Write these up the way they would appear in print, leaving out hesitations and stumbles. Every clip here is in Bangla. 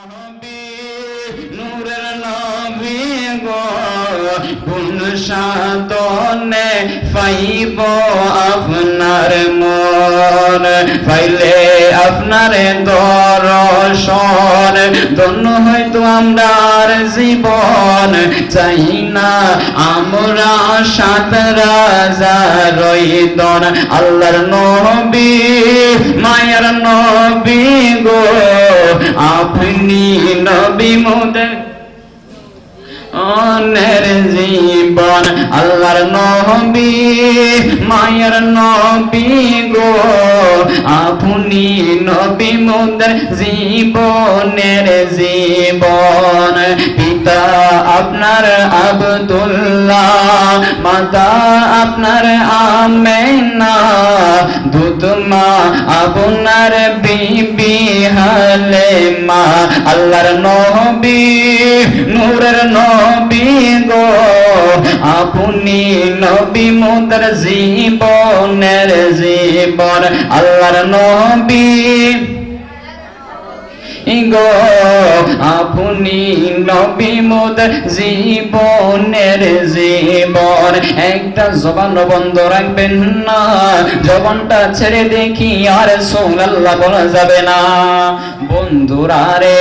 নবী নূরের নবী গো কোন সাধনে পাইব আপনার মন পাইলে আপনার দর্শন ধন্য হয়তো আমরার জীবন চাই না আমরা সাত রাজার দন আল্লাহর নবী মায়ের নবী গো আপনি নবী মোদের অনের জীবন আল্লাহর নবী মায়ের নবী গো আপনি নবী মোদের জীবনের জীবন পিতা আপনার আব্দুল্লাহ মাতা আপনার আমেনা দুধ মা আপনার বিবি হালেমা আল্লাহর নবী নূরের নবী গো আপনি নবী মোদের জীবনের জীবন আল্লাহর নবী গো আপনি নবী মোদের জীবনের জীবন একটা জবান বন্ধ রাখবেন না জবানটা ছেড়ে দেখি আর সুবহানাল্লাহ বলা যাবে না বন্ধুরা রে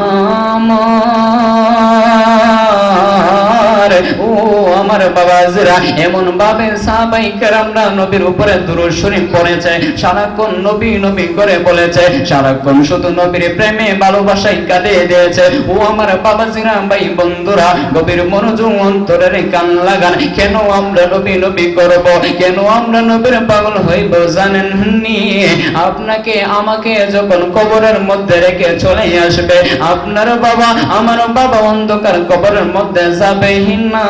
আমার ও আমার বাবাজরা এমন ভাবে সাহাবায়ে কেরামরা নবীর উপরে দুরূদ শরীফ পড়েছে সারাক্ষণ নবী নবী করে বলেছে সারাক্ষণ শুধু নবীর প্রেমে ভালোবাসায় কাঁদিয়ে দিয়েছে ও আমার বাবাজরা ভাই বন্ধুরা গভীর মনোযোগ অন্তরের কান লাগান কেন আমরা নবী নবী করব কেন আমরা নবীর পাগল হইব জানেন নি আপনাকে আমাকে যখন কবরের মধ্যে রেখে চলে আসবে আপনার বাবা আমার বাবা অন্ধকার কবরের মধ্যে যাবে না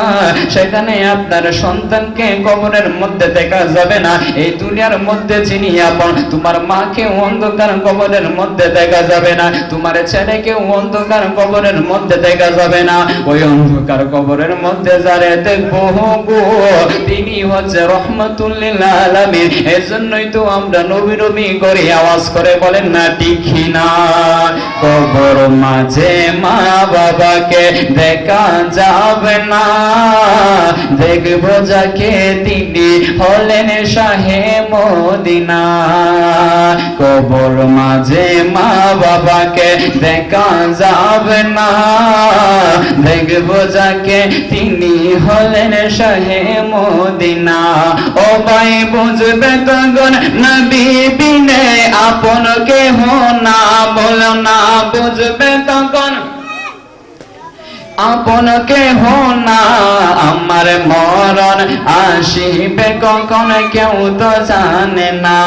সেখানে আপনার সন্তানকে কবরের মধ্যে দেখা যাবে না এই দুনিয়ার মধ্যে যিনি আপন তোমার মাকে অন্ধকার কবরের মধ্যে দেখা যাবে না তোমার ছেলেকে অন্ধকার কবরের মধ্যে দেখা যাবে না ওই অন্ধকার কবরের মধ্যে যারে দেখবো গো তিনি হচ্ছে রহমাতুল লিল আলামিন এজন্যই তো আমরা নবী নবী করে আওয়াজ করে বলেন না ঠিক না কবর মাঝে মা বাবাকে দেখা যাবে না দেখবো যাকে তিনি হলেন শাহে মদিনা কবর মাঝে মা বাবাকে দেখা যাবে না দেখবো যাকে তিনি হলেন শাহে মদিনা ও ভাই বুঝবে তখন নবী বিনে আপন কেহ না বলো না বুঝবে তখন আপন কেহ না আমার মরণ আসিবে কখন কেউ তো জানে না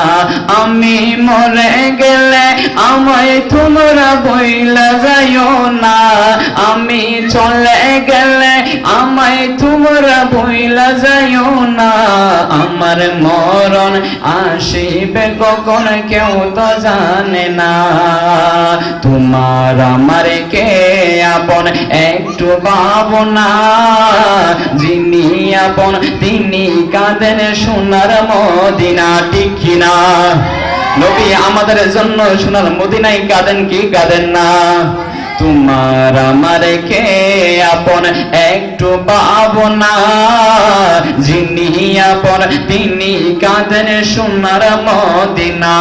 আমি মরে গেলে আমায় তোমরা বইলা যাইও না আমি চলে গেলে আমায় তোমরা বইলা যাইও না আমার মরণ আসিবে কখন কেউ তো জানে না তোমার আমার কে আপন একটু ভাবনা যিনি আপন তিনি কাঁদেন সোনার মদিনা ঠিক কিনা নবী আমাদের জন্য সোনার মদিনায় কাঁদেন কি কাঁদেন না তোমার আমার কে আপন একটু ভাবনা যিনি আপন তিনি কাঁদেন সোনার মদিনা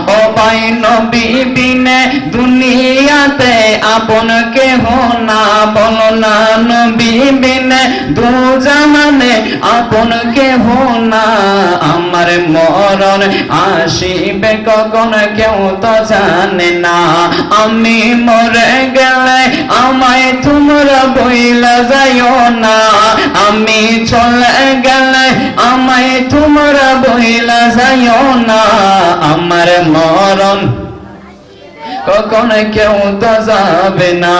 ও ভাই নবী বিনে দুনিয়াতে আপন কেহ না বলো না নবী বিনে দু জাহানে আপন কেহ না আমার মরণ আসিবে কখন কেউ তো জানে না আমি মরে গেলে আমায় তোমরা বইলা যাইও না আমি চলে গেলে আমায় তোমরা বইলা যাইও না আমার মরণ কখন কেউ তো যাবে না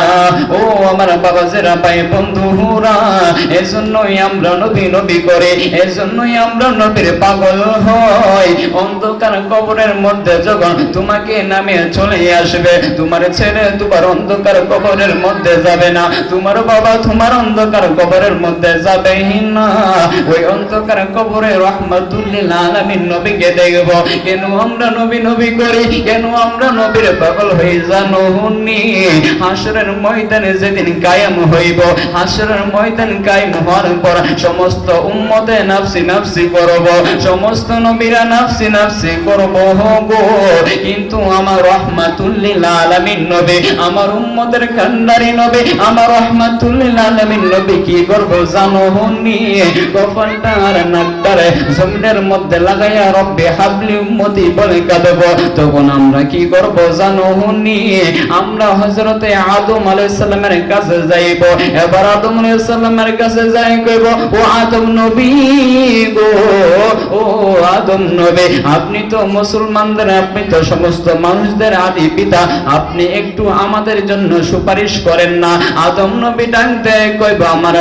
ও আমার বাবাজেরা ভাই বন্ধুরা এজন্যই আমরা নবী নবী করে এজন্যই আমরা নবীর পাগল হই অন্ধকার কবরের মধ্যে যখন তোমাকে নামে চলে আসবে তোমার ছেলে তোমার অন্ধকার কবরের মধ্যে যাবে না তোমার বাবা তোমার অন্ধকার কবরের মধ্যে যাবে না ওই অন্ধকার কবরে রহমাতুল লিল আলামিন নবীকে দেখব কেন আমরা নবী নবী করি কেন আমরা নবীর পাগল হয়ে জানো হুনি হাসরের ময়দানে যেদিন কায়েম হইব, হাসরের ময়দান কায়েম হওয়ার পর সমস্ত উম্মতে নাফসি নাফসি করব, সমস্ত নবীরা নাফসি নাফসি করব গো, কিন্তু আমার রাহমাতুল লিল আলামিন নবী, আমার উম্মতের কান্ডারি নবী, আমার রাহমাতুল লিল আলামিন নবী কি করব জানো হুনি কফনটা আর নাকটারে জমিনের মধ্যে লাগাইয়া রব্বি হাবলি উম্মতি বলে কাঁদব। তখন আমরা কি করব জানো হুনি আমরা হযরতে আদম আলাইহিস সালামের কাছে যাইব। এবার আদম আলাইহিস সালামের কাছে যাই কইব ও আদম নবী গো, ও আদম নবী আপনি তো মুসলমানদের, আপনি তো সমস্ত মানুষদের আদি পিতা, আপনি একটু আমাদের জন্য সুপারিশ করেন না। আদম নবী ডাক দেয় কইব, আমার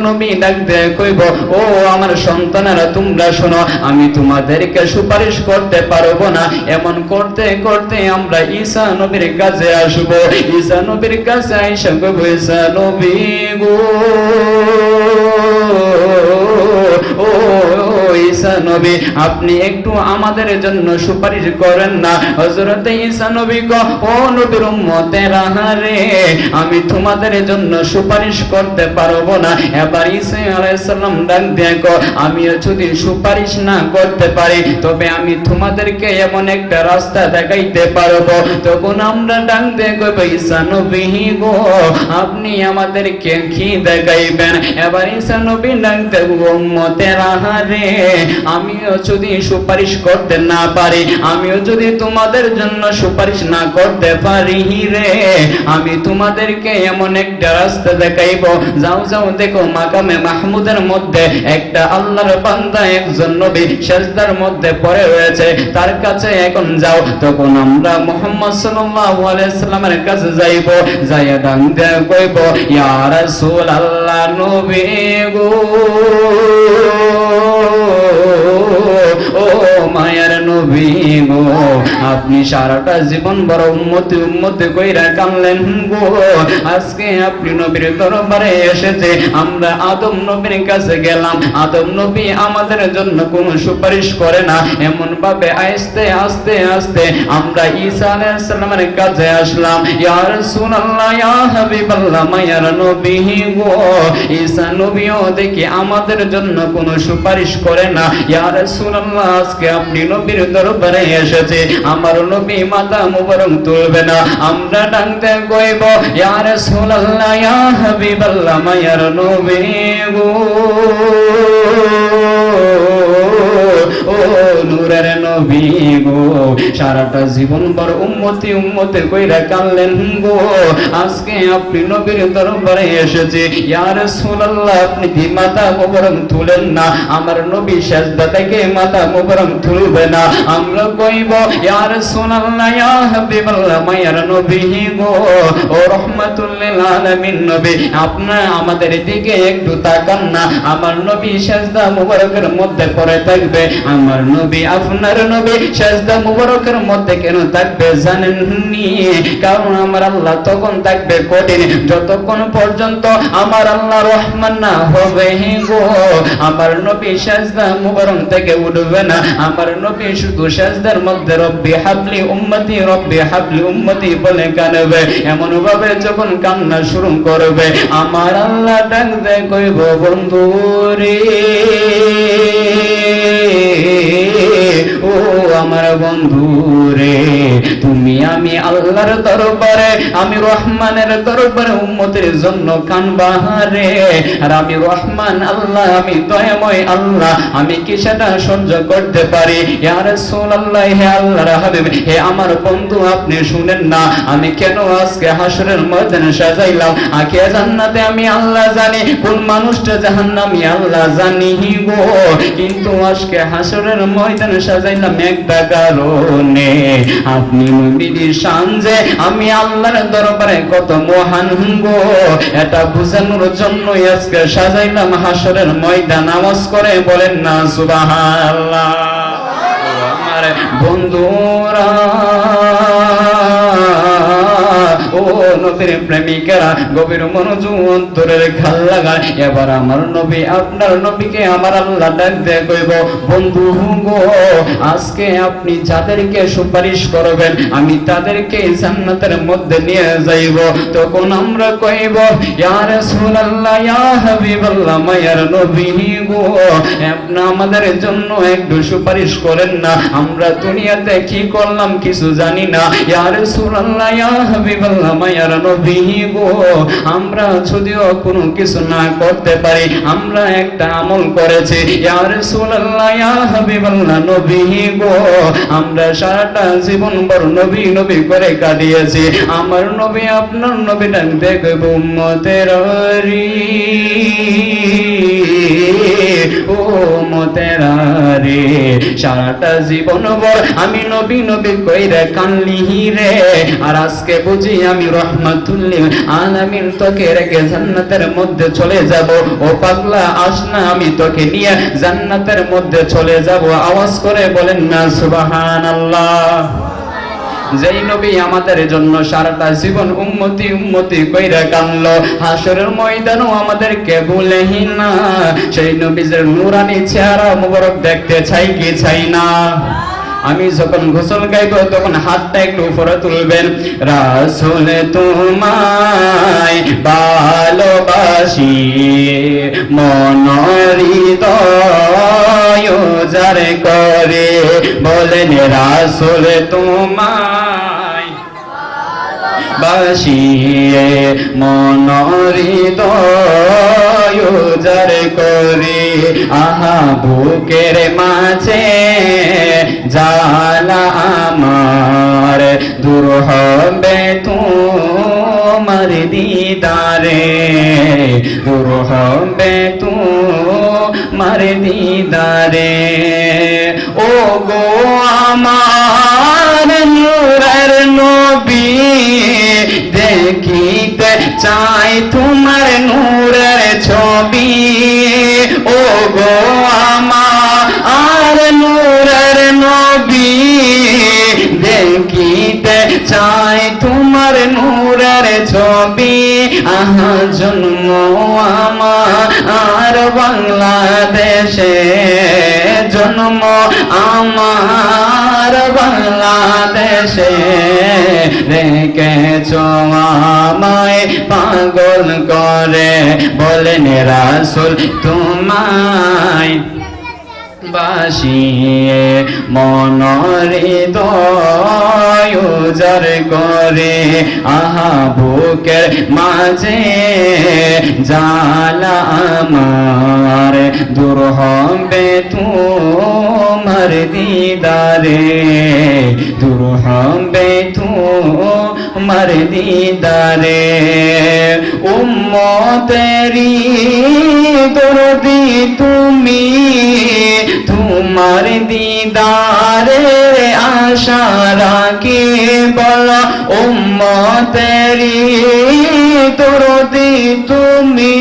নবী ডাক দেয় কইব ও আমার সন্তানেরা তোমরা শোনো, আমি তোমাদেরকে সুপারিশ করতে পারবো না। এমন করতে করতে আমরা ঈসা নবীর কাছে আসব। ঈসা নবীর কাছে আইসা কইব ঈসা নবী গো, ও ঈসা নবী আপনি একটু আমাদের জন্য সুপারিশ করেন না। হযরত ঈসা নবী কো ও নবীর উম্মতেরা রে আমি তোমাদের জন্য সুপারিশ করতে পারবো না। এবার ঈসা আলাইহিস সালাম ডাক দিয়ে কো আমি যদি সুপারিশ না করতে পারি তবে আমি তোমাদেরকে এমন একটা রাস্তা দেখাইতে পারবো। তখন আমরা ডাক দিয়ে কইব ঈসা নবী গো আপনি আমাদেরকে কি দেখাইবেন? এবার ঈসা নবী ডাক দিয়ে উম্মতেরা রে আমিও যদি সুপারিশ করতে না পারি, আমিও যদি তোমাদের জন্য সুপারিশ না করতে পারি রে আমি তোমাদেরকে এমন একটা রাস্তা দেখাইব। যাও যাও দেখো মাকামে মাহমুদের মধ্যে একটা আল্লাহর বান্দা একজন নবী সিজদার মধ্যে পড়ে রয়েছে, তার কাছে এখন যাও। তখন আমরা মুহাম্মদ সাল্লাল্লাহু আলাইহি সাল্লামের কাছে যাইব, যাইয়া ডাক দিয়ে কইব ইয়া রাসূলুল্লাহ নবী গো, ও মায়ার নবী গো আপনি সারাটা জীবন বড় উম্মতি উম্মতি কইরা কানলেন গো, আজকে আপনি নবীর দরবারে এসেছে। আমরা আদম নবীর কাছে গেলাম, আদম নবী আমাদের জন্য কোনো সুপারিশ করে না। এমন ভাবে আস্তে আস্তে আস্তে আমরা ঈসা আলাইহিস সালামের কাছে আসলাম। ইয়া রাসূলুল্লাহ ইয়া হাবিবাল্লাহ মায়ার নবী গো ঈসা নবীও দেখি আমাদের জন্য কোনো সুপারিশ করে না। ইয়া রাসূলুল্লাহ আজকে আপনি নবীর দরবারে এসেছে, আমার নবী মাথা মুবারক তুলবে না। আমরা ডাকতে কইব ইয়া রাসূলুল্লাহ ইয়া হাবিবাল্লাহ মায়ার নবী গো, ও নূরের নবী গো সারাটা জীবন ভর উম্মতি উম্মতি কইরা কানলেন গো, আজকে আপনি নবীর দরবারে এসেছে। ইয়া রাসূলুল্লাহ আপনি কি মাথা মুবারক তুলেন না? আমার নবী সিজদা থেকে মাথা মুবারক তুলবে না। আমরা কইব ইয়া রাসূলুল্লাহ ইয়া হাবিবাল্লাহ মায়ার নবী গো, ও রাহমাতুল লিল আলামিন নবী আপনি আমাদের দিকে একটু তাকান না। আমার নবী সিজদা মুবারকের মধ্যে পড়ে থাকবে, আমার নবী আপনার নবী সিজদা মুবারকের মধ্যে কেন থাকবে জানেন নি? কারণ আমার আল্লাহ তখন থাকবে কঠিন যতক্ষণ পর্যন্ত আমার আল্লাহ রহমান না হবে গো। আমার নবী সিজদা মুবারক থেকে উঠবে না, আমার নবী শুধু সিজদার মধ্যে রব্বি হাবলি উম্মতি রব্বি হাবলি উম্মতি বলে কাঁদবে। এমন ভাবে যখন কান্না শুরু করবে আমার আল্লাহ ডাক দেয় কইব বন্ধু রে, ও আমার বন্ধু রে তুমি আমি আল্লাহর দরবারে, আমি রহমানের দরবারে উম্মতের জন্য কানবা রে। আর আমি রহমান আল্লাহ, আমি দয়াময় আল্লাহ, আমি কি সেটা সহ্য করতে পারি? ইয়া রাসূলুল্লাহ হে আল্লাহর হাবিব, হে আমার বন্ধু আপনি শুনেন না আমি কেন আজকে হাসরের ময়দানে সাজাইলাম। আগে জান্নাতে আমি আল্লাহ জানি, কোন মানুষটা জাহান্নামী আল্লাহ জানি গো, কিন্তু আজকে হাসরের ময়দানে সাজাইলাম একটা কারণে। আপনি নবীর শান যে আমি আল্লাহর দরবারে কত মহান গো, এটা বুঝানোর জন্য আজকে সাজাইলাম হাসরের ময়দান। নামাজ করে বলেন না সুবহানাল্লাহ। আমার বন্ধুরা ও নবীর প্রেমিকেরা গভীর মনোযোগ অন্তরের খেয়াল লাগায়। এবার আমার নবী আপনার নবীকে আমার আল্লাহ ডাক দিয়ে কইব, বন্ধু গো আজকে আপনি যাদেরকে সুপারিশ করবেন আমি তাদেরকে জান্নাতের মধ্যে নিয়ে যাইব। তখন আমরা কইব, ইয়া রাসূলুল্লাহ, ইয়া হাবিবাল্লাহ, মায়ার নবী গো আপনি আমাদের জন্য একটু সুপারিশ করেন না, আমরা দুনিয়াতে কি করলাম কিছু জানি না। ইয়া রাসূলুল্লাহ, ইয়া হাবিবাল্লাহ, মায়ার নবী গো আমরা যদিও কোনো কিছু না করতে পারি, আমরা একটা আমল করেছি। ইয়া রাসূলুল্লাহ, ইয়া হাবিবাল্লাহ, নবী গো আমরা সারাটা জীবন ভর নবী নবী করে কাটিয়েছি। আমার নবী আপনার নবী ডাক দেখব, উম্মতের রে ও উম্মতেরা রে, সারাটা জীবন ভর আমি নবী নবী কইরা কানলি রে, আর আজকে বুঝি আমি রহমাতুল লিল আলামিন তোকে রেখে জান্নাতের মধ্যে চলে যাব। ও পাগলা আস না, আমি তোকে নিয়ে জান্নাতের মধ্যে চলে যাব। আওয়াজ করে বলেন না সুবহানাল্লাহ। যেই নবী আমাদের জন্য সারাটা জীবন উম্মতি উম্মতি কইরা কানলো, হাসরের ময়দানও আমাদেরকে ভুলেহি না, সেই নবীর নূরানি চেহারা মুবারক দেখতে চাই কি চাই না? আমি যখন গোসল গাইব তখন হাতটা একটু উপরে তুলবেন। রাসূল তোমায় ভালোবাসি মন হৃদয় উজাড় করে, বলেন রাসূল তোমায় বাসি মন হৃদয় উজাড় করে, আহা বুকের মাঝে জালা আমার দূর হবে তোমার দিদারে, দূর হবে তোমার দিদারে। ও গো আমার নূরের নবী দেখিতে চাই তোমার নূরের ছবি, ও গো আমার নূরের নবী দেখিতে চাই তোমার নূরের ছবি। আহা জন্ম আমার বাংলাদেশে, জন্ম আমার বাংলাদেশে, রেখেছ আমায় পাগল করে, বলেন রাসূল তোমায় বাসিয়ে মন হৃদয় উজাড় করে, আহা বুকের মাঝে জালা আমার দূর হবে তোমার দিদারে, দূর হবে তোমার দিদারে। উম্মতেরি দরদি তুমি, তোমার দিদারে আশা রাখি, বলো উম্মতেরি দরদি তুমি,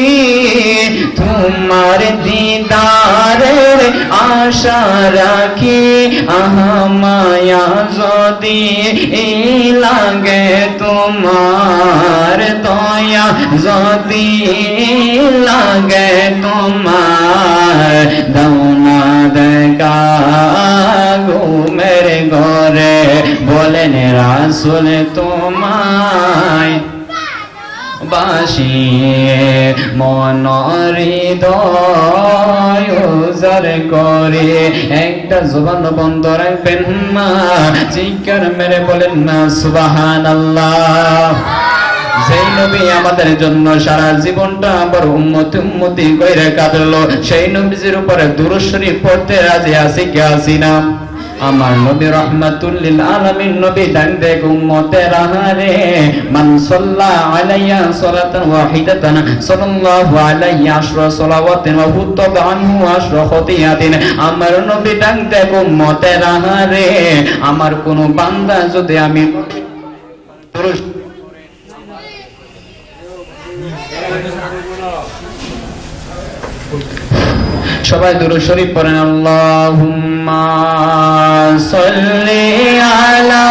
তোমার দিদারে আশা রাখি। আহা মায়া যদি লাগে তোমার, দয়া যদি লাগে তোমার, দৌনা দেখা ঘুমের ঘরে, বলেন রাসূল তোমায় বাসিয়ে মন হৃদয় উজাড় করে। একটা জবান বন্ধ রাখবেন না, চিৎকার মেরে বলেন না সুবহানাল্লাহ। যেই নবী আমাদের জন্য সারা জীবনটা আবার উম্মতি উম্মতি কইরা কাঁদলো, সেই নবীর উপরে দুরূদ শরীফ পড়তে রাজি আছি কি আছি না? আমার নবী রাহমাতুল লিল আলামিন নবী ডাক দেখ উম্মতেরা রে, মান সাল্লা আলাইয়া সালাতান ওয়াহিদাতান সাল্লাল্লাহু আলাইহি আশরা সালাওয়াতিন ওয়া হুত্তাবা আনহু আশরা খতিয়াতিন। আমার নবী ডাক দেখ উম্মতেরা রে, আমার কোন বান্দা যদি আমি সবাই দুরূদ শরীফ পড়েন। আল্লাহুম্মা সাল্লি আলা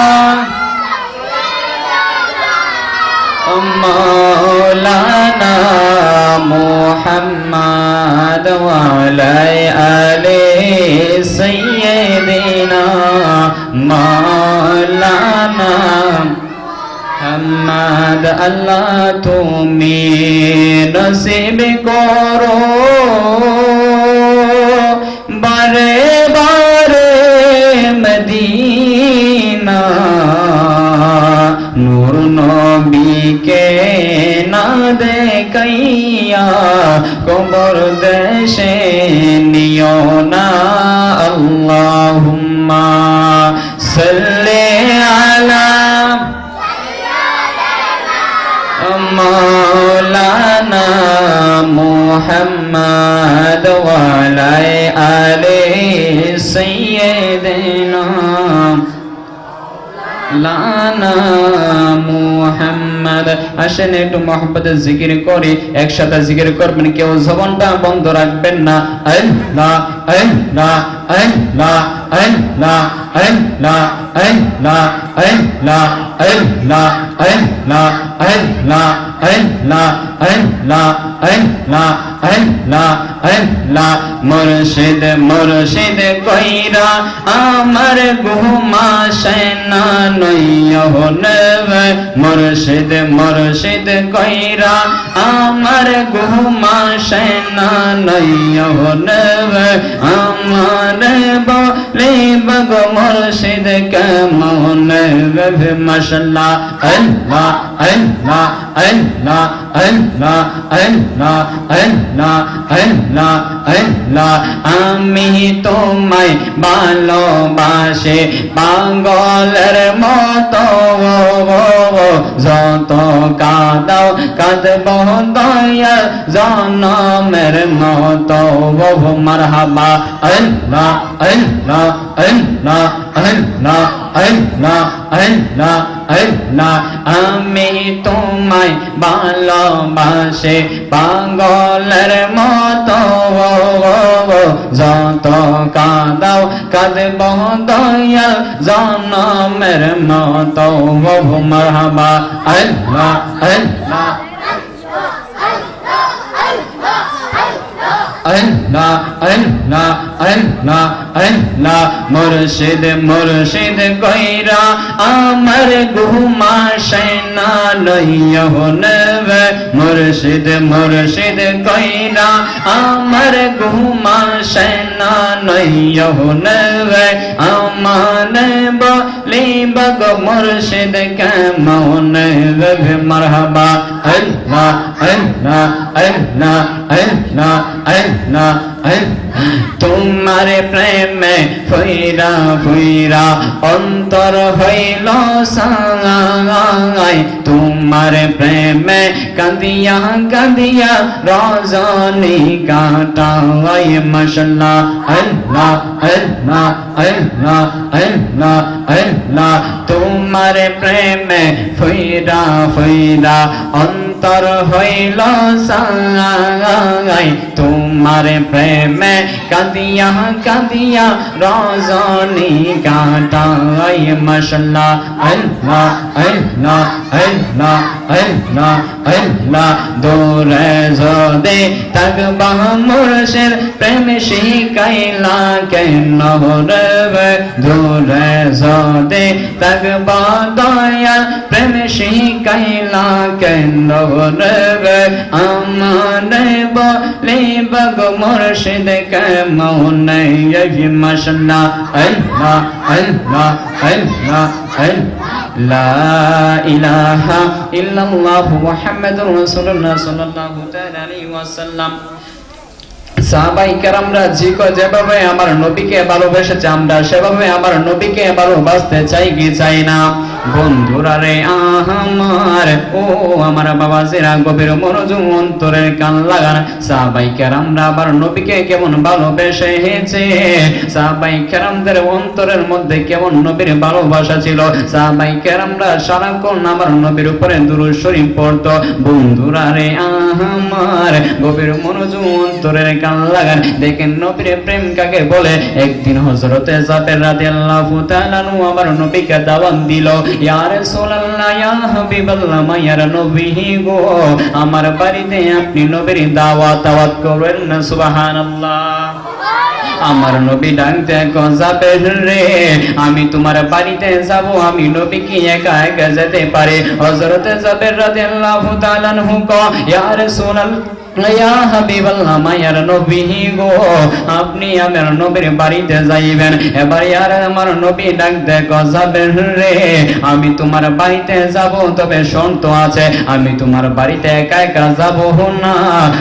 مولانا محمد وعلى آل سيدنا مولانا محمد আল্লাহ তুমি নসিব করো বারে বারে মদিনা নূর নবীকে না দেখাইয়া কবর দেশে নিও না আল্লাহুম্মা সাল্লি আলা مولانا محمد وعلى آل سيدنا লানা মুহাম্মদ। আসেন একটু মহব্বতের জিকির করি, একসাথে জিকির করবেন, কেউ জবানটা বন্ধ রাখবেন না। আল্লাহ আল্লাহ আল্লাহ আল্লাহ আল্লাহ আল্লাহ আল্লাহ আল্লাহ আল্লাহ আল্লাহ আল্লাহ আল্লাহ আল্লাহ আল্লাহ আল্লাহ মুর্শিদ মুর্শিদ কইরা আমার ঘুমাসে না নয়নে, মুর্শিদ মুর্শিদ কইরা আমার ঘুমাসে না নয়নে, আমার বলে বগ মুর্শিদ কেমন মাশাআল্লাহ আল্লাহ আল্লাহ আল্লাহ আল্লাহ আল্লাহ আল্লাহ আল্লাহ আল্লাহ আমি তোমায় ভালোবাসি পাগলের মতো, যত কাঁদাও কাঁদব দয়াল জনমের মতো। মারহাবা আল্লাহ আল্লাহ আল্লাহ আল্লাহ আল্লাহ আল্লাহ আল্লাহ আমি তোমায় ভালোবাসি পাগলের মতো, যত কাঁদাও কাঁদব দয়াল জনমের মতো। মারহাবা আল্লাহ আল্লাহ আল্লাহ আল্লাহ আল্লাহ আল্লাহ মুর্শিদ মুর্শিদ কইরা আমার ঘুমাসে না নয়নে, মুর্শিদ মুর্শিদ কইরা আমার ঘুমাসে না নয়নে, আমার বলি বগ মুর্শিদ কেমন। মারহাবা আল্লাহ আল্লাহ আল্লাহ আল্লাহ আল্লাহ তোমার প্রেমে ফুইরা ফুইরা অন্তর হইল সাই, তোমার প্রেমে কাঁদিয়া কাঁদিয়া রজনী কাটাই। মাশাআল্লাহ আল্লাহ আল্লাহ আল্লাহ আল্লাহ আল্লাহ তোমার প্রেমে ফুইরা ফুইরা অন্তর হইল সাই, তোমার প্রেমে কাঁদিয়া কাঁদিয়া রজনী কাটাই। মাশাআল্লাহ আল্লাহ আল্লাহ আল্লাহ আল্লাহ আল্লাহ দূরে যদি থাকবা মুর্শিদ প্রেম শিখাইলা কেন রে, দূরে যদি থাকবা দয়াল প্রেম শিখাইলা কেন রে, আমার বলে বগ মুর্শিদ কেমন। মাশাআল্লাহ আল্লাহ আল্লাহ আল্লাহ লা ইলাহা ইল্লাল্লাহু মুহাম্মাদুর রাসূলুল্লাহ সাল্লাল্লাহু তাআলা আলাইহি ওয়াসাল্লাম। সাহাবায়ে কেরামরা যেভাবে আমার নবীকে ভালোবেসেছে আমরা সেভাবে আমার নবীকে ভালোবাসতে চাই কি চাই না? বন্ধুরা রে আমার, ও আমার বাবাজিরা, গভীর মনোযোগ অন্তরের কান লাগান। সাহাবায়ে কেরামরা আমার নবীকে কেমন ভালোবেসেছে, সাহাবায়ে কেরামদের অন্তরের মধ্যে কেমন নবীর ভালোবাসা ছিল। সাহাবায়ে কেরামরা সারাক্ষণ আমার নবীর উপরে দুরূদ শরীফ পড়তো। বন্ধুরা রে আমার, গভীর মনোযোগ অন্তরের কান লাগান। দেখেন নবীর প্রেম কাকে বলে। একদিন হযরতে জাবের রাদিয়াল্লাহু তাআলা আনহু আমার নবীকে দাওয়াত দিল। ইয়া রাসূলুল্লাহ ইয়া হাবিবাল্লাহ মায়ার নবী গো আমার বাড়িতে আপনি নবীর দাওয়াত করেন না সুবহানাল্লাহ। আমার নবী ডাকতে যাবের রে আমি তোমার বাড়িতে যাব, আমি নবী কি একা একা যেতে পারে? হযরত জাবের রাদিয়াল্লাহু তাআলা আনহু কয় ইয়া রাসূলুল্লাহ ইয়া হাবিবাল্লাহ মায়ার নবী গো আপনি আমার নবীর বাড়িতে যাইবেন। এবার ইয়ার আমার নবী ডাকতে যাবের রে আমি তোমার বাড়িতে যাব, তবে শর্ত আছে আমি তোমার বাড়িতে একা একা যাব না,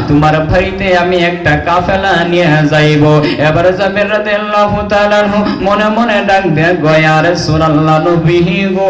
তোমার বাড়িতে আমি একটা কাফেলা নিয়ে যাইব। এবার জাবের রাদিয়াল্লাহু তাআলা মনে মনে ডাক দেয় ইয়া রাসূলুল্লাহ নবী গো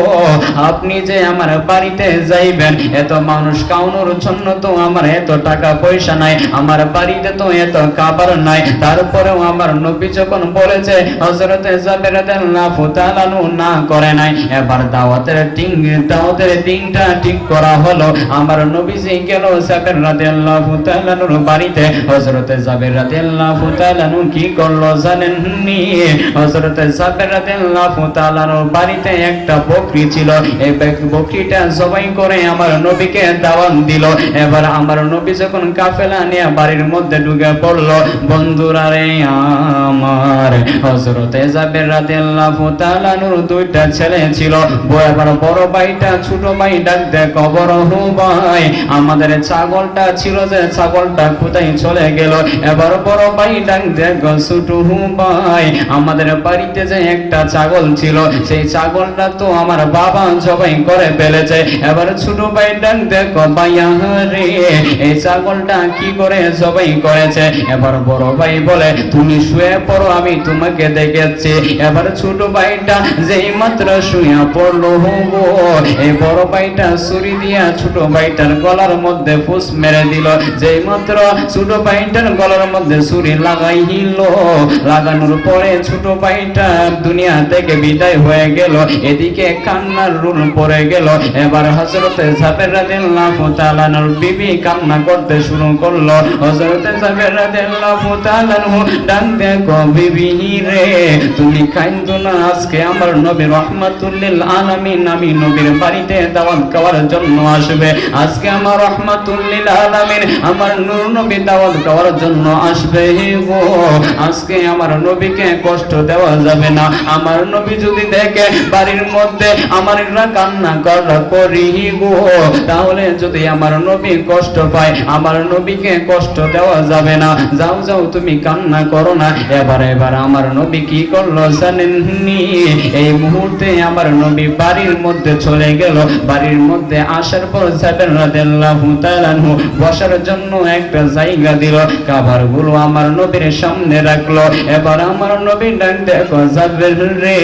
আপনি যে আমার বাড়িতে যাইবেন, এত মানুষ খাওয়ানোর জন্য তো আমার এত টাকা পয়সা নাই, আমার বাড়িতে তো এত খাবার নাই, তারপরেও আমার নবী যখন বলেছে হযরত জাবের রাদিয়াল্লাহু তাআলা না করে নাই। এবার দাওয়াতের দিনটা ঠিক করা হলো। আমার নবীজি গেল জাবের রাদিয়াল্লাহু তাআলার বাড়িতে। হযরত জাবের রাদিয়াল্লাহু তাআলা কি করলো জানেন নি? হযরত জাবের রাদিয়াল্লাহু তাআলার বাড়িতে একটা বকরি ছিল, এই বকরিটা জবাই করে আমার নবীকে দাওয়াত দিল। এবার আমার নবী যখন কাফেলা নিয়ে বাড়ির মধ্যে ঢুকে পড়লো, বন্ধুরা রে আমার হযরত জাবের রাদিয়াল্লাহু তাআলার দুইটা ছেলে ছিল। এবার বড় ভাইটা ছোট ভাই ডাক দেয় বড় ভাই আমাদের ছাগলটা ছিল যে ছাগলটা কোথায় চলে গেল? এবার বড় ভাই ডাক দেয় ছোট ভাই আমাদের বাড়িতে যে একটা ছাগল ছিল সেই ছাগলটা তো আমার বাবা জবাই করে ফেলেছে। এবার ছোট ভাই ডাক দেয় ভাইয়া রে এই ছাগলটা কি করে জবাই করেছে? এবার বড় ভাই বলে তুমি শুয়ে পড়ো আমি তোমাকে দেখেছি। এবার ছোট ভাইটা যেই মাত্র শুয়ে পড়লো গো এই বড় ভাইটা ছুরি দিয়া ছোট ভাইটার গলার মধ্যে ফুস মেরে দিল। যেই মাত্র ছোট ভাইটার গলার মধ্যে ছুরি লাগাইল, লাগানোর পরে ছোট ভাইটা দুনিয়া থেকে বিদায় হয়ে গেল। এদিকে কান্নার রুল পড়ে গেল। এবার হযরত জাবের রাদিয়াল্লাহু তাআলার বিবি কান্না করতে শুরু করলো। হযরত জাবের রাদিয়াল্লাহু তাআলা ডাক দেয় বিবি রে তুমি কাঁদো না, আজকে আমার নবী রাহমাতুল লিল আলামিন আমি নবীর বাড়িতে দাওয়াত খাওয়ার জন্য আসবে। আজকে আমার রাহমাতুল লিল আলামিন আমার নূর নবী দাওয়াত খাওয়ার জন্য আসবে গো। আজকে আমার নবীকে কষ্ট দেওয়া যাবে না। আমার নবী যদি দেখে বাড়ির মধ্যে আমার কান্না করি গো তাহলে যদি আমার নবী কষ্ট পায় আমার নবীকে কষ্ট দেওয়া যাবে না। যাও যাও তুমি কান্না করো না। এবার আমার নবী কি করলো জানেন নি? এই মুহূর্তে আমার নবী বাড়ির মধ্যে চলে গেল। বাড়ির মধ্যে আসার পর জাবের রাদিয়াল্লাহু তাআলা বসার জন্য একটা জায়গা দিল, খাবারগুলো আমার নবীর সামনে রাখলো। এবার আমার নবী ডাক দেখো জাবের রে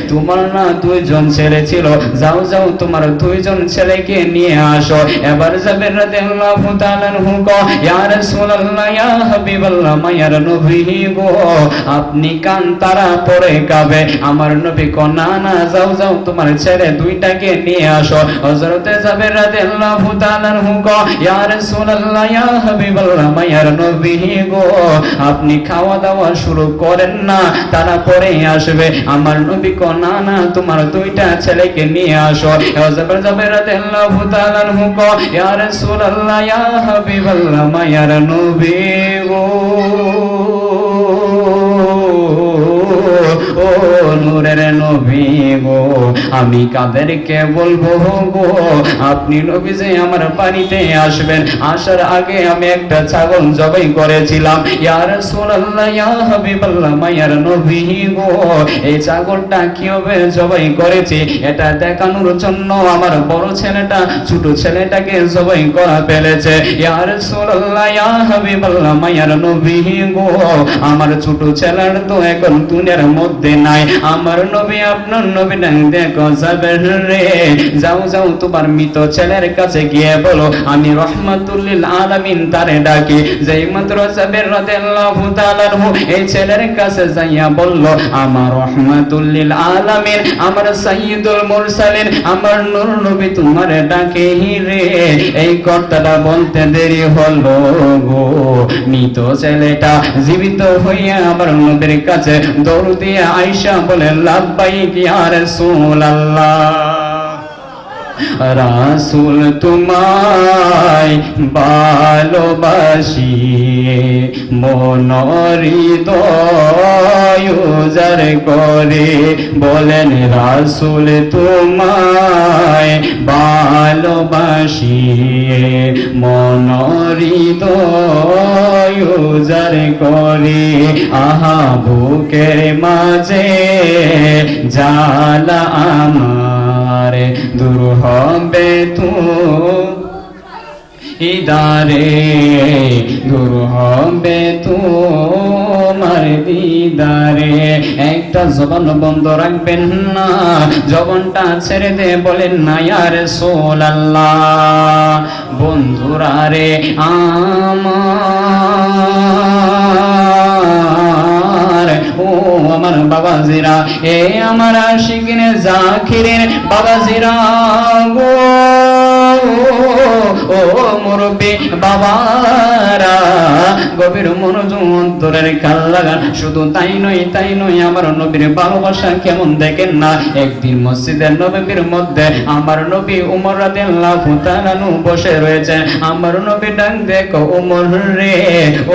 তোমার না দুইজন ছেলে ছিল, যাও যাও তোমার দুইজন ছেলেকে নিয়ে আসো। এবার জাবের রাদিয়াল্লাহু তাআলা ইয়া রাসূলুল্লাহ ইয়া হাবিবাল্লাহ মায়ার নবী গো আপনি কান তারা পরে কাবে। আমার নবী কো না না যাও যাও তোমার ছেলে দুইটাকে নিয়ে আসো। হযরত জাবের রাদিয়াল্লাহু তাআলা ইয়া রাসূলুল্লাহ ইয়া হাবিবাল্লাহ মায়ার নবী গো আপনি খাওয়া দাওয়া শুরু করেন না, তারা পরে আসবে। আমার নবী কো না না তোমার দুইটা ছেলেকে নিয়ে আসো। জাবের রাদিয়াল্লাহু তাআলা ইয়া রাসূলুল্লাহ ইয়া হাবিবাল্লাহ মায়ার নবী গো ও নূরের নবী গো আমি কাদেরকে বলবো গো আপনি নবী যে আমার বাড়িতে আসবেন, আসার আগে আমি একটা ছাগল জবাই করেছিলাম। ইয়া রাসূলুল্লাহ ইয়া হাবিবাল্লাহ মায়ার নবী গো এই ছাগলটা কিভাবে জবাই করেছি এটা দেখানোর জন্য আমার বড় ছেলেটা ছোট ছেলেটাকে জবাই করা ফেলেছে। ইয়া রাসূলুল্লাহ ইয়া হাবিবাল্লাহ মায়ার নবী গো আমার ছোট ছেলের তো এখন দুনিয়ার মধ্যে নাই। আমার নবী আপনার নবী ডাক দেখো জাবের রে যাও যাও তোমার মৃত ছেলের কাছে গিয়ে বলো আমি রাহমাতুল লিল আলামিন তারে ডাকি। যেই মাত্র জাবের রাদিয়াল্লাহু তাআলা এই ছেলের কাছে যাইয়া বলল আমার রাহমাতুল লিল আলামিন আমার সাইয়্যিদুল মুরসালিন আমার নূর নবী তোমারে ডাকে রে। এই কথাটা বলতে দেরি হলো গো মৃত ছেলেটা জীবিত হইয়া আমার নবীর কাছে দৌড় দিয়ে আয়েশা বলে লাব্বাইক ইয়া রাসূলুল্লাহ। রাসূল তোমায় ভালোবাসি মন হৃদয় উজাড় করে বলেন রাসূল তোমায় ভালোবাসি মন হৃদয় উজাড় করে আহা বুকের মাঝে জ্বালা আমার দূর হবে ইদারে দূর হবে তোমার দিদারে। একটা জবান বন্ধ রাখবেন না, জবানটা ছেড়ে দে বলেন না ইয়া রাসূলুল্লাহ। বন্ধুরা রে আমার, ও আমার বাবাজিরা, এ আমার আশিকিনে জাকিরের বাবাজিরা গো, ও মুরব্বি বাবারা, গভীর মনোযোগ অন্তরের কাল লাগান। শুধু তাই নয় আমার নবীর ভালোবাসা কেমন দেখেন না। একদিন মসজিদের নববীর মধ্যে আমার নবী উমর রাদিয়াল্লাহু তাআলা বসে রয়েছে। আমার নবী ডাক দেখো উমর রে,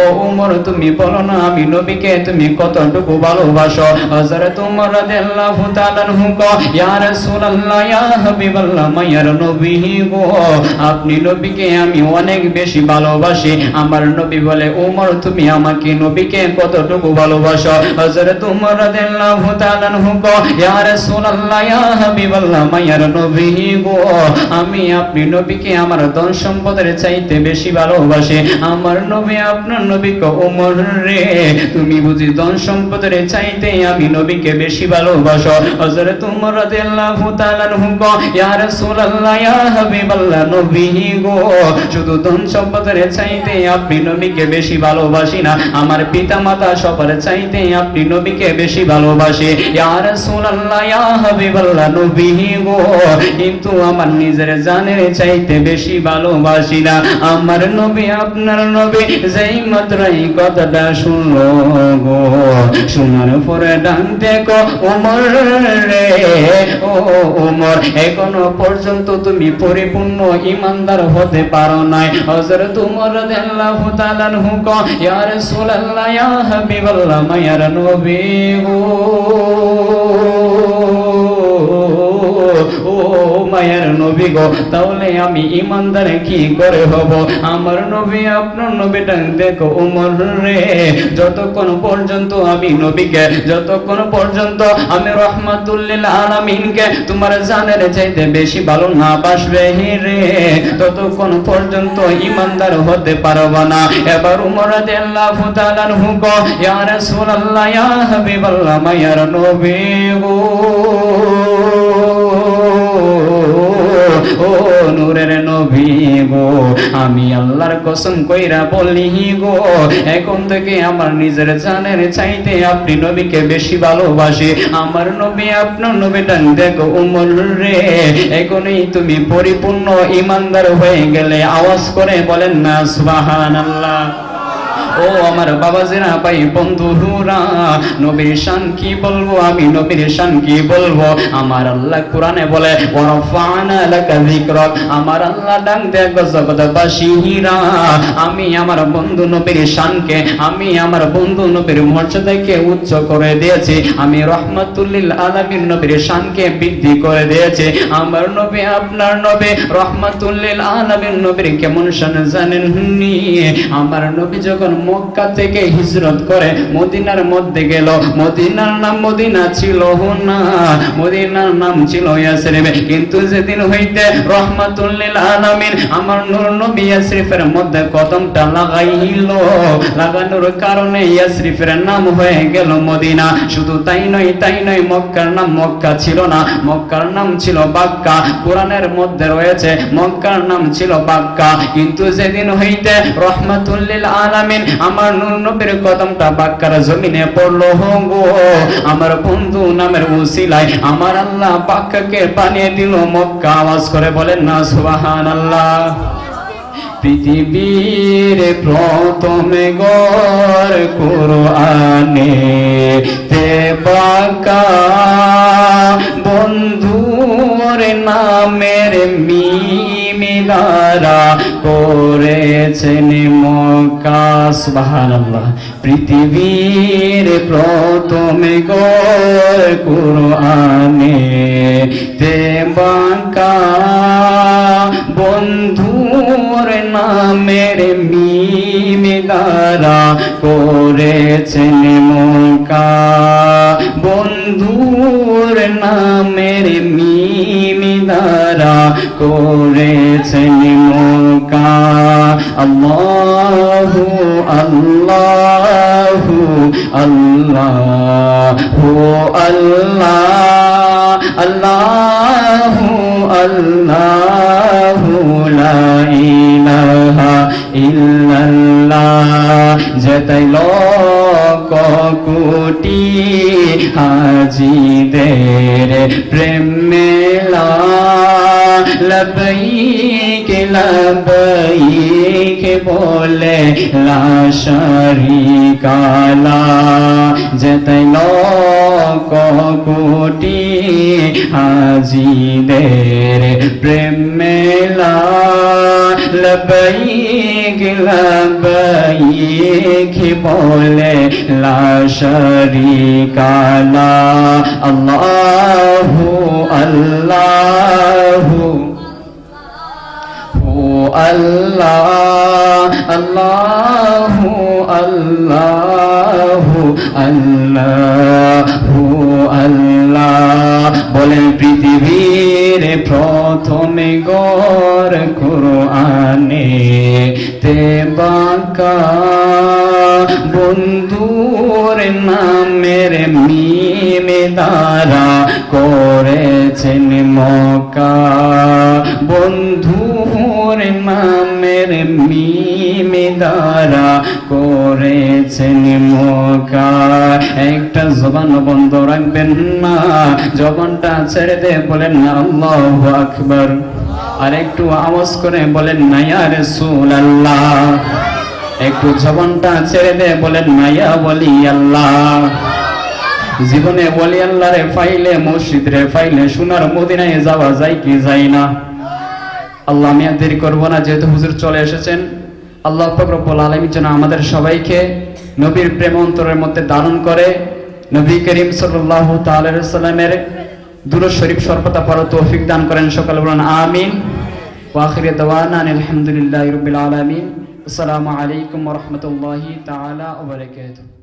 ও উমর তুমি বলো না আমি নবীকে তুমি কতটুকু ভালোবাসো। হযরত উমর রাদিয়াল্লাহু তাআলা কয় ইয়া রাসূলুল্লাহ ইয়া হাবিবাল্লাহ মায়ার নবী গো, আপনি নবীকে আমি অনেক বেশি ভালোবাসি। আমার নবী বলে উমর তুমি আমাকে নবীকে কতটুকু ভালোবাসো। হযরত উমর রাদিয়াল্লাহু তাআলা কয় ইয়া রাসূলুল্লাহ ইয়া হাবিবাল্লাহ মায়ার নবী গো, আমি আপনি নবীকে আমার ধন সম্পদের চাইতে বেশি ভালোবাসি। আমার নবী আপনার নবীকে উমর রে তুমি বুঝি ধন সম্পদের চাইতে আমি নবীকে বেশি ভালোবাসো। হযরত উমর রাদিয়াল্লাহু তাআলা কয় ইয়া রাসূলুল্লাহ ইয়া হাবিবাল্লাহ নবী গো, শুধু ধন সম্পদের চাইতে আপনি নবীকে বেশি ভালোবাসি না, আমার পিতা মাতা সবার চাইতে আপনি নবীকে বেশি ভালোবাসি। ইয়া রাসূলুল্লাহ ইয়া হাবিবাল্লাহ নবী গো, কিন্তু আমার নিজের জানের চাইতে বেশি ভালোবাসি না। আমার নবী আপনার নবী যেই মাত্র এই কথাটা শুনলো গো, শোনার পরে ডাক দেখো ওমর রে, ও ওমর এখনো পর্যন্ত তুমি পরিপূর্ণ ইমানদার হতে পারো নাই। হযরত উমর রাদিয়াল্লাহু তাআলা কয় ইয়া রাসূলুল্লাহ ইয়া হাবিবাল্লাহ মায়ার নবী গো, ও মায়ার নবী গো, তাহলে আমি ইমানদার কি করে হব? আমার নবী আপনার নবীটা দেখো উমর রে, যতক্ষণ পর্যন্ত আমি নবীকে, যতক্ষণ পর্যন্ত আমি রহমাতুল লিল আলামিনকে তোমার জানের চাইতে বেশি ভালো না বাসবে রে, ততক্ষণ পর্যন্ত ইমানদার হতে পারবা না। এবার উমর রাদিয়াল্লাহু তাআলা কয় ইয়া রাসূলুল্লাহ ইয়া হাবিবাল্লাহ মায়ার নবী গো, ও নূরের নবী গো, আমি আল্লাহর কসম কইরা বলি গো, এখন থেকে আমার নিজের জানের চাইতে আপনি নবীকে বেশি ভালোবাসি। আমার নবী আপনার নবীটা দেখো উমর রে, এখনই তুমি পরিপূর্ণ ইমানদার হয়ে গেলে আওয়াজ করে বলেন না সুবহানাল্লাহ। ও আমার বাবাজিরা ভাই বন্ধুরা, নবীর শান কি বলবো, আমি নবীর শান কি বলবো। আমার আল্লাহ কোরআনে বলে ওয়ারাফানা লাকা যিকরাক, আমার আল্লাহ ডাক দেয় জগৎবাসীরা, আমি আমার বন্ধু নবীর শানকে, আমি আমার বন্ধু নবীর মর্যাদাকে উচ্চ করে দিয়েছি, আমি রহমাতুল লিল আলামিন নবীর শানকে বৃদ্ধি করে দিয়েছি। আমার নবী আপনার নবী রহমাতুল লিল আলামিন নবীর কেমন শান জানেন নি? আমার নবী যখন মক্কা থেকে হিজরত করে মদিনার মধ্যে গেল, মদিনার নাম মদিনা ছিল না, মদিনার নাম ছিল ইয়াসরিব। কিন্তু যেদিন হইতে রহমাতুল লিল আলামিন আমার নূর নবী ইয়াসরিফের মধ্যে কদমটা লাগাইল, লাগানোর কারণে ইয়াসরিফের নাম হয়ে গেল মদিনা। শুধু তাই নয় মক্কার নাম মক্কা ছিল না, মক্কার নাম ছিল বাক্কা। কোরআনের মধ্যে রয়েছে মক্কার নাম ছিল বাক্কা। কিন্তু যেদিন হইতে রহমাতুল লিল আলামিন আমার নূর নবীর কদমটা বাক্কার জমিনে পড়লো গো, আমার বন্ধু নামের উসিলায় আমার আল্লাহ বাক্কাকে বানিয়ে দিল মক্কা। আওয়াজ করে বলেন না সুবহানাল্লাহ। পৃথিবীর প্রথম গর কুরআনে তে বাক্কা, বন্ধু বন্ধুর নামের মিমি দ্বারা করেছেন মক্কা। সুবহানাল্লাহ। পৃথিবীর প্রথম ঘর কুরআনে তে বাঁকা, বন্ধুর নামের মিমি দ্বারা করেছেন মক্কা, বন্ধুর নামের মিমি দ্বারা করেছেন মক্কা। আল্লাহু আল্লাহু আল্লাহু আল্লাহ, আল্লাহু আল্লাহু লা ইলাহা ইল্লাল্লাহ। যেতাই লক্ষ কোটি হাজিদের প্রেম মেলা, লবৈক লবৈক বলে লা শারীকা লাহ। যেতাই লক্ষ কোটি হাজিদের প্রেম মেলা, লবৈক লবৈক বলে লা শারীকা লাহ। আল্লাহু আল্লাহু আল্লাহ, আল্লাহু আল্লাহু আল্লাহু আল্লাহ। বলেন পৃথিবীর প্রথম ঘর কুরআনে তে বাঁকা, বন্ধুর নামের মিমি দ্বারা করেছেন মক্কা, বন্ধুর নামের মিমি দ্বারা করেছেন মক্কা। একটা জবান বন্ধ রাখবেন না, জবানটা ছেড়ে দিয়ে বলেন না আল্লাহু আকবার। আর একটু আওয়াজ করে বলেন না ইয়া রাসূলুল্লাহ। একটু জবানটা ছেড়ে দিয়ে বলেন না ইয়া ওয়ালি আল্লাহ। জীবনে ওয়ালি আল্লাহ রে পাইলে, মসজিদ রে পাইলে সোনার মদিনায় যাওয়া যায় কি যায় না? আল্লাহ আমি আর দেরি করবো না, যেহেতু হুজুর চলে এসেছেন। আল্লাহ পাক রব্বুল আলামিন যেন আমাদের সবাইকে নবীর প্রেম অন্তরের মধ্যে ধারণ করে, নবী করিম সাল্লাল্লাহু তাআলা আলাইহি সাল্লামের দুরূদ শরীফ সর্বদা পড়ার তৌফিক দান করেন। সকলে বলুন আমিন। ওয়া আখিরু দাওয়ানা আলহামদুলিল্লাহি রাব্বিল আলামিন। আসসালামু আলাইকুম ওয়া রাহমাতুল্লাহি তাআলা ওয়া বারাকাতুহু।